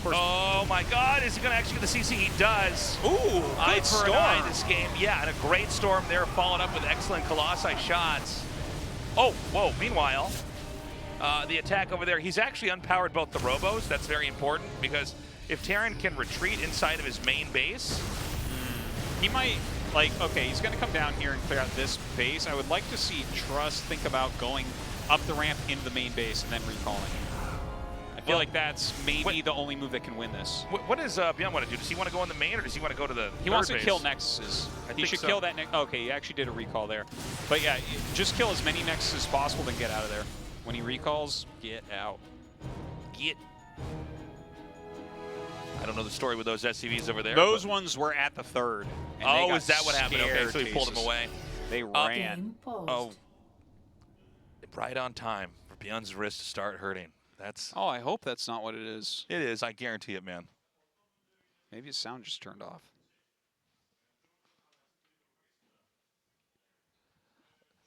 Oh my God, is he going to actually get the CC? He does. Ooh, good for an eye this game. Yeah, and a great storm there, followed up with excellent Colossi shots. Oh, whoa, meanwhile, the attack over there, he's actually unpowered both the Robos. That's very important because if Terran can retreat inside of his main base, he might, okay, he's going to come down here and clear out this base. I would like to see Trust think about going up the ramp into the main base and then recalling. I feel like that's maybe the only move that can win this. What does ByuN want to do? Does he want to go in the main, or does he want to go to the He wants to kill Nexuses. He should kill that Okay, he actually did a recall there. But yeah, just kill as many Nexuses as possible, then get out of there. When he recalls, get out. Get. I don't know the story with those SCVs over there. Those ones were at the third. And is that what happened? Okay, so he pulled them away. They ran. Right on time for ByuN's wrist to start hurting. Oh, I hope that's not what it is. It is. I guarantee it, man. Maybe his sound just turned off.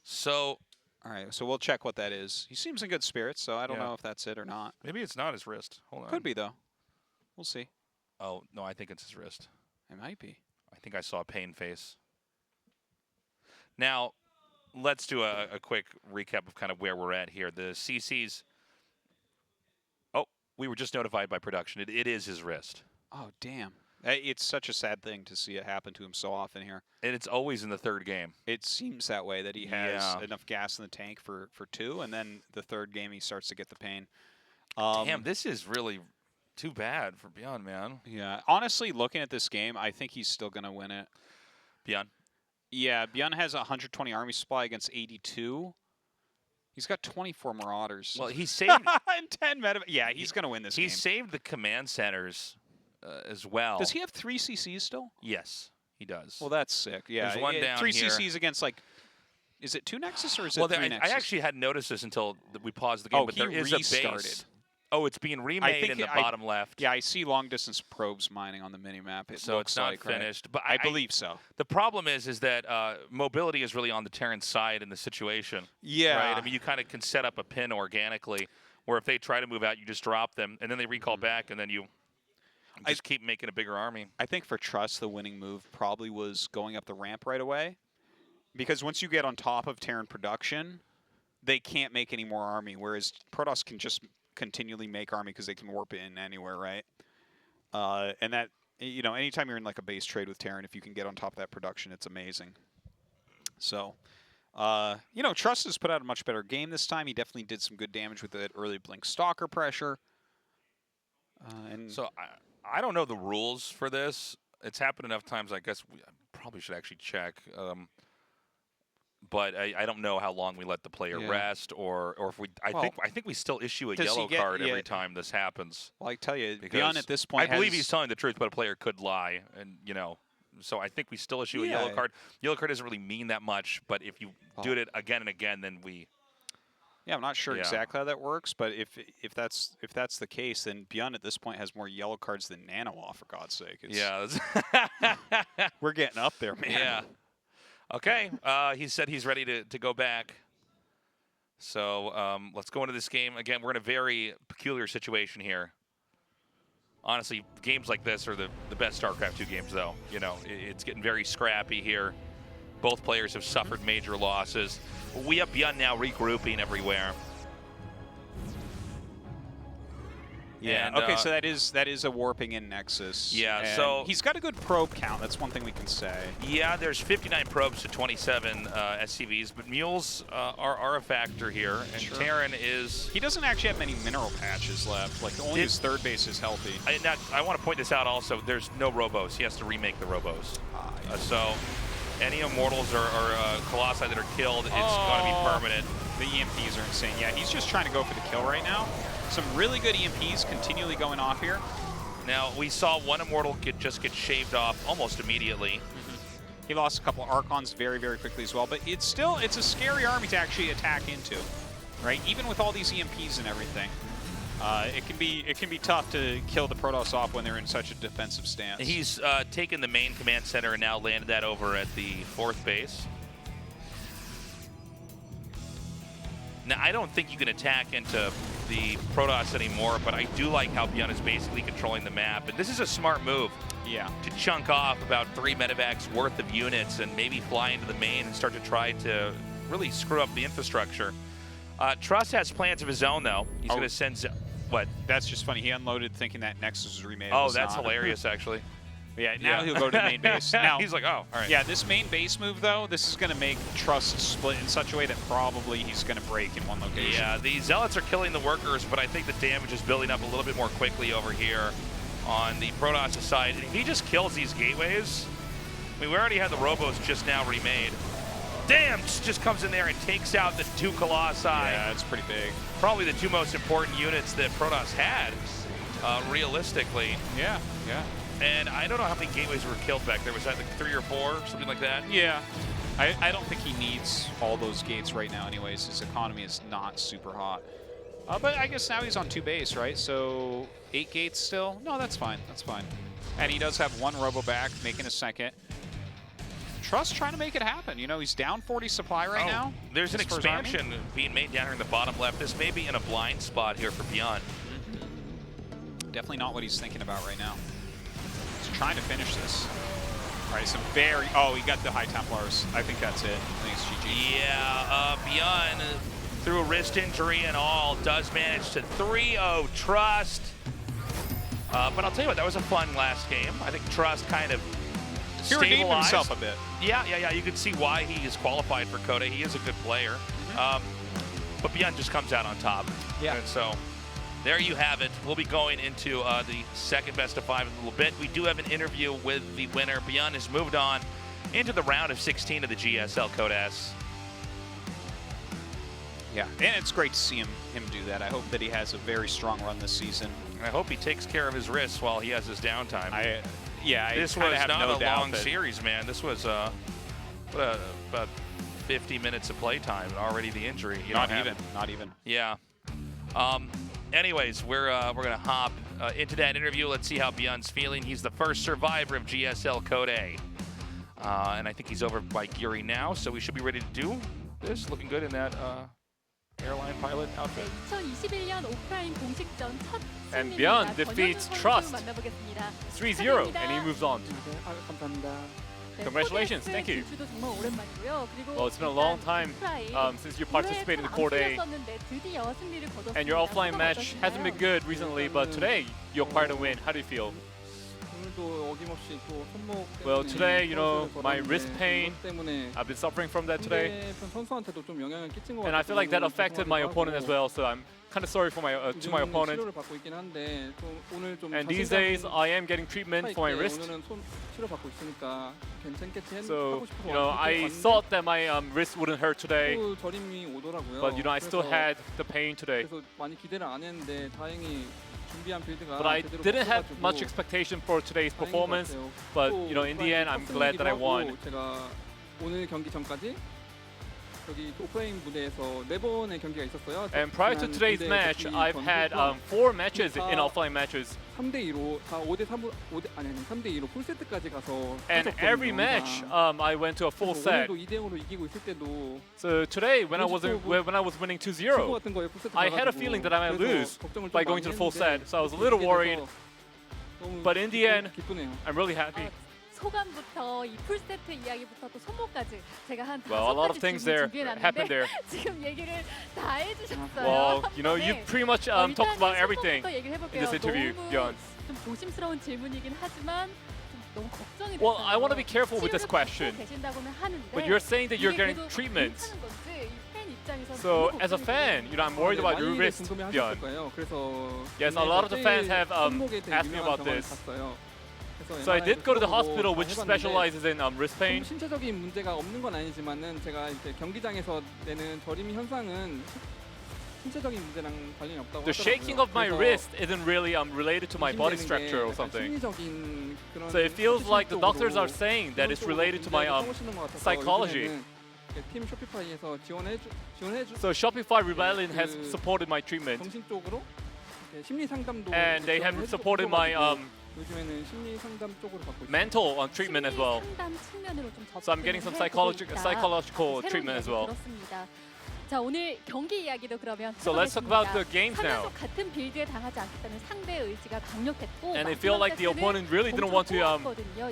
So, all right. So we'll check what that is. He seems in good spirits, so I don't know if that's it or not. Maybe it's not his wrist. Hold on. Could be though. We'll see. Oh no, I think it's his wrist. It might be. I think I saw a pain face. Now, let's do a quick recap of kind of where we're at here. The CCs. We were just notified by production. It is his wrist. Oh, damn. It's such a sad thing to see it happen to him so often here. And it's always in the third game. It seems that way, that he has Yeah. enough gas in the tank for 2, and then the third game he starts to get the pain. Damn, this is really too bad for ByuN, man. Yeah, honestly, looking at this game, I think he's still going to win it. ByuN. Yeah, ByuN has 120 army supply against 82. He's got 24 Marauders. Well, he saved and 10 meta. Yeah, he's going to win this game. he saved the command centers as well. Does he have 3 CCs still? Yes, he does. Well, that's sick. Yeah, There's one down 3 here. CCs against, like, is it 2 Nexus or is well, it 3 Nexus? I actually hadn't noticed this until we paused the game, but he there is a restarted. base. Oh, it's being remade in the bottom left. Yeah, I see long distance probes mining on the minimap. So it's not finished. Right? But I believe so. The problem is that mobility is really on the Terran side in the situation. Yeah. Right? I mean, you kind of can set up a pin organically, where if they try to move out, you just drop them, and then they recall back, and then you just keep making a bigger army. I think for Trust, the winning move probably was going up the ramp right away. Because once you get on top of Terran production, they can't make any more army, whereas Protoss can just continually make army because they can warp it in anywhere, right? And that, you know, anytime you're in like a base trade with Terran, if you can get on top of that production, it's amazing. So, you know, Trust has put out a much better game this time. He definitely did some good damage with that early Blink Stalker pressure. And So I don't know the rules for this. It's happened enough times, I guess we probably should actually check. But I don't know how long we let the player rest, or if we. I think we still issue a yellow card every time this happens. Well, I tell you, Because ByuN at this point, I believe he's telling the truth, but a player could lie, and you know. So I think we still issue a yellow card. Yellow card doesn't really mean that much, but if you do it again and again, then we. Yeah, I'm not sure exactly how that works, but if that's the case, then ByuN at this point has more yellow cards than Nanoa, for God's sake. We're getting up there, man. Yeah. Okay, he said he's ready to go back. So let's go into this game. Again, we're in a very peculiar situation here. Honestly, games like this are the best StarCraft 2 games, though. You know, it's getting very scrappy here. Both players have suffered major losses. We have ByuN now regrouping everywhere. Yeah. And, okay, so that is a warping in Nexus. Yeah. And so he's got a good probe count. That's one thing we can say. Yeah, there's 59 probes to 27 SCVs, but mules are a factor here, and Terran is. He doesn't actually have many mineral patches left. Like only his third base is healthy. I want to point this out also. There's no robos. He has to remake the robos. So any immortals or colossi that are killed, it's going to be permanent. The EMPs are insane. Yeah, he's just trying to go for the kill right now. Some really good EMPs continually going off here. Now, we saw one immortal just get shaved off almost immediately. He lost a couple of Archons very, very quickly as well, but it's a scary army to actually attack into, right? Even with all these EMPs and everything, it can be tough to kill the Protoss off when they're in such a defensive stance. He's taken the main command center and now landed that over at the 4th base. Now, I don't think you can attack into the Protoss anymore, but I do like how ByuN is basically controlling the map. And this is a smart move. Yeah. To chunk off about 3 medevacs worth of units and maybe fly into the main and start to try to really screw up the infrastructure. Trust has plans of his own, though. He's going to send... What? That's just funny. He unloaded thinking that Nexus was remade. Oh, that's hilarious, actually. Yeah, now he'll go to the main base. Now, he's like, oh, all right. Yeah, this main base move, though, this is going to make Trust split in such a way that probably he's going to break in one location. Yeah, the Zealots are killing the workers, but I think the damage is building up a little bit more quickly over here on the Protoss side. And if he just kills these gateways, I mean, we already had the Robos just now remade. Damn, just comes in there and takes out the 2 Colossi. Yeah, it's pretty big. Probably the 2 most important units that Protoss had, realistically. Yeah, yeah. And I don't know how many gateways were killed back there. Was that like 3 or 4, something like that? Yeah. I don't think he needs all those gates right now anyways. His economy is not super hot. But I guess now he's on 2 base, right? So 8 gates still? No, that's fine. That's fine. And he does have 1 Robo back, making a second. Trust trying to make it happen. You know, he's down 40 supply right now. There's an expansion being made down here in the bottom left. This may be in a blind spot here for ByuN. Definitely not what he's thinking about right now. He's trying to finish this. All right, some very... Oh, he got the High Templars. I think that's it. I think it's GG. Yeah, ByuN, through a wrist injury and all, does manage to 3-0 Trust. But I'll tell you what, that was a fun last game. I think Trust kind of He redeemed stabilized himself a bit. Yeah. You can see why he is qualified for Coda. He is a good player. But ByuN just comes out on top. Yeah. And so there you have it. We'll be going into the second best of 5 in a little bit. We do have an interview with the winner. ByuN has moved on into the round of 16 of the GSL Coda S. Yeah, and it's great to see him do that. I hope that he has a very strong run this season. I hope he takes care of his wrists while he has his downtime. This was have not no a doubt long that series, man. This was about 50 minutes of playtime, and already the injury. Not even. Yeah. Anyways, we're gonna hop into that interview. Let's see how ByuN's feeling. He's the first survivor of GSL Code A, and I think he's over by Yuri now, so we should be ready to do this. Looking good in that airline pilot outfit. 2021년 오프라인 공식전 첫 And 승리입니다. ByuN defeats 권혁 선수 Trust 만나보겠습니다. 3-0, and he moves on. 감사합니다. Congratulations, thank you. 진출도 정말 오랜만이고요. 그리고 Well, it's been a long time since you participated in the Court A, 드디어 승리를 거뒀습니다. and your offline match hasn't been good recently, but today you acquired a win. How do you feel? Well, today, you know, my wrist pain, I've been suffering from that today, and I feel like that affected my opponent as well, so I'm kind of sorry for to my opponent. And these days, I am getting treatment for my wrist. So, you know, I thought that my wrist wouldn't hurt today, but, you know, I still had the pain today. But I didn't have much expectation for today's performance, but, you know, in the end, I'm glad that I won. And prior to today's match, I've had 4 matches in offline matches. And every match, I went to a full set. So today, when I was winning 2-0, I had a feeling that I might lose by going to the full set. So I was a little worried. But in the end, I'm really happy. 소감부터 이 풀세트 이야기부터 또 손목까지 제가 한 Well, a lot of things there happened there. 지금 얘기를 다 해주셨어요. Well, you know, you pretty much talked about everything in this interview, ByuN. 좀 조심스러운 질문이긴 하지만 너무 걱정이 Well, I want to be careful with this question. 계신다고는 하는데 But you're saying that you're getting treatments. So, as a fan, you know, I'm worried about your wrist, ByuN. Yes, a lot of the fans have asked me about this. So I did go to the hospital, which specializes in wrist pain. 신체적인 문제가 없는 건 아니지만은 제가 이제 경기장에서 내는 저림이 현상은 신체적인 문제랑 관련이 없다고 The shaking of my wrist isn't really related to my body structure or something. So it feels like the doctors are saying that it's related to my psychology. 팀 쇼피파이에서 So Shopify Rebellion has supported my treatment, 정신적으로 심리 상담도 and they have supported my 요즘에는 심리 상담 쪽으로 받고 있어요. mental treatment as well. So I'm getting some psychological treatment as well. 자, 오늘 경기 이야기도 그러면 So let's talk about the games now. 같은 빌드에 당하지 않겠다는 상대의 의지가 강력했고, And it felt like the opponent really didn't want to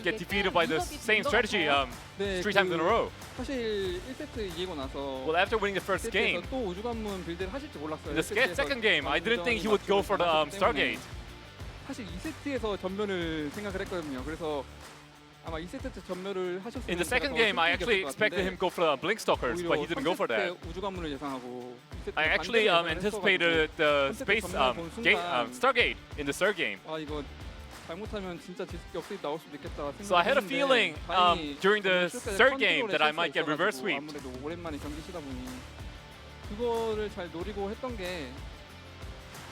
get defeated by the same strategy 3 times in a row. 사실 1세트 이기고 나서 Well, after winning the first game, 또 우주관문 빌드를 하실지 몰랐어요. in the second game, I didn't think he would go for the Stargate. 사실 2세트에서 전멸을 생각을 했거든요. 그래서 아마 2세트 때 전멸을 하셨으면 In the second game, I actually expected him to go for the Blinkstalkers, but he didn't go for that. 우주관문을 예상하고 I actually anticipated the space Stargate in the third game. 아 이거 잘못하면 진짜 역습이 나올 수도 있겠다. So I had a feeling during the third game that I might get reverse sweep. 아무래도 오랜만에 경기시다 보니 그거를 잘 노리고 했던 게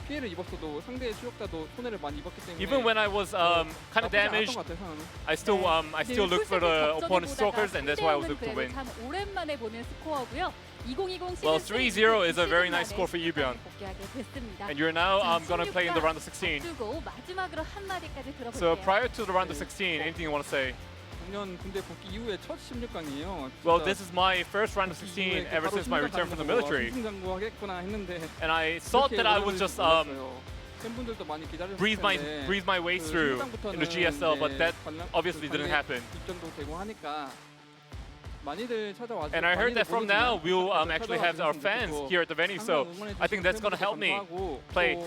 피해를 입었어도 상대의 추격자도 손해를 많이 입었기 때문에 Even when I was kind of damaged, I still looked for the opponent's strokers, and that's why I was able to win. 참 오랜만에 보는 스코어고요. 2020 Well, 3-0 is a very nice score for you, ByuN. And you're now going to play in the round of 16. So prior to the round of 16, anything you want to say? 작년 군대 복귀 이후에 첫 16강이에요. Well, this is my first round of 16 ever since my return from the military. And I thought that I would just breathe my way through in the GSL, but that obviously didn't happen. And I heard that from now we'll actually have our fans here at the venue, so I think that's going to help me play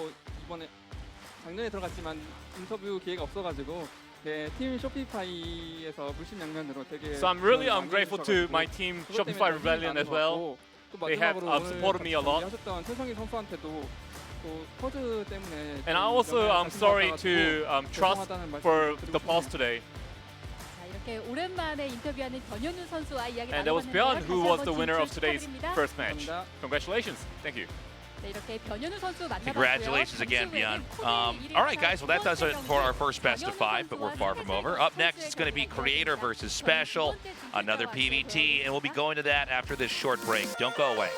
작년에 들어갔지만 인터뷰 기회가 없어가지고 네, 팀 쇼피파이에서 물심양면으로 되게 So I'm really 많이 grateful to 해주셔가지고 my team 그것 때문에 Shopify 더 힘이 Rebellion 나는 as 것 well. 같고, 또 They have 마지막으로 오늘 supported me a lot. 하셨던 최성희 선수한테도 또 퍼즈 때문에 And I also I'm sorry to trust for the pause today. 자, 이렇게 오랜만에 인터뷰하는 변현우 선수와 이야기 And that was ByuN 나눠봤는데요. who 다시 was 한번 the winner of 진출 today's 축하드립니다. first match. 감사합니다. Congratulations. Thank you. 네, 이렇게 변현우 선수 만나봤고요. Congratulations again, ByuN. All right, guys. Well, that does it for our first best of 5, but we're far from over. Up next, it's going to be Creator versus Special, another PVT, and we'll be going to that after this short break. Don't go away.